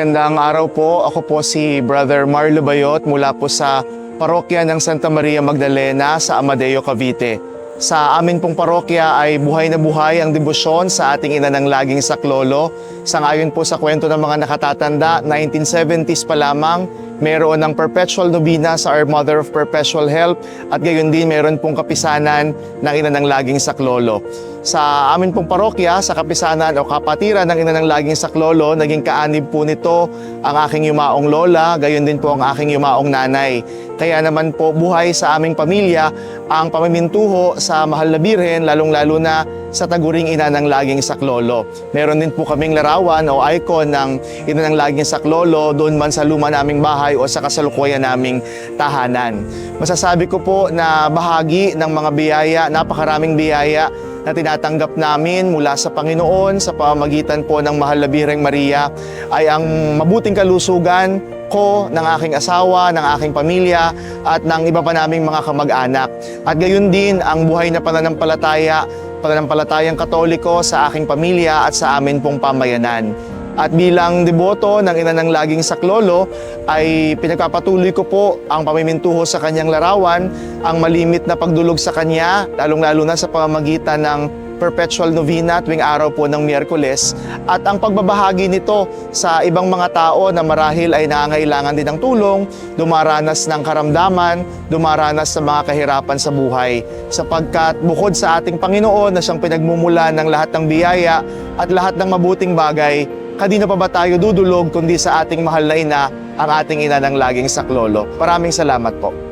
Magandang araw po. Ako po si Brother Marlo Bayot mula po sa parokya ng Santa Maria Magdalena sa Amadeo, Cavite. Sa amin pong parokya ay buhay na buhay ang debosyon sa ating ina ng laging saklolo. Sangayon po sa kwento ng mga nakatatanda, 1970s pa lamang, meron ng perpetual novena sa Our Mother of Perpetual Help at gayon din meron pong kapisanan ng ina ng laging saklolo. Sa amin pong parokya, sa kapisanan o kapatiran ng ina ng laging saklolo, naging kaanib po nito ang aking yumaong lola, gayon din po ang aking yumaong nanay. Kaya naman po buhay sa aming pamilya ang pamimintuho sa Mahal na Birhen, lalong-lalo na sa taguring ina ng laging saklolo. Meron din po kaming larawan o icon ng ina ng laging saklolo doon man sa luma naming bahay o sa kasalukuyan naming tahanan. Masasabi ko po na bahagi ng mga biyaya, napakaraming biyaya na tinatanggap namin mula sa Panginoon sa pamamagitan po ng Mahal na Birheng Maria ay ang mabuting kalusugan ko, ng aking asawa, ng aking pamilya at ng iba pa naming mga kamag-anak. At gayon din ang buhay na pananampalatayang Katoliko sa aking pamilya at sa amin pong pamayanan. At bilang deboto ng ina ng laging saklolo ay pinagpapatuloy ko po ang pamimintuho sa kanyang larawan, ang malimit na pagdulog sa kanya, lalong-lalo na sa pamamagitan ng perpetual novena tuwing araw po ng Miyerkules at ang pagbabahagi nito sa ibang mga tao na marahil ay nangangailangan din ng tulong, dumaranas ng karamdaman, dumaranas sa mga kahirapan sa buhay. Sapagkat bukod sa ating Panginoon na siyang pinagmumulan ng lahat ng biyaya at lahat ng mabuting bagay, kanino pa ba tayo dudulog kundi sa ating mahal na ina, ang ating ina ng laging saklolo. Maraming salamat po.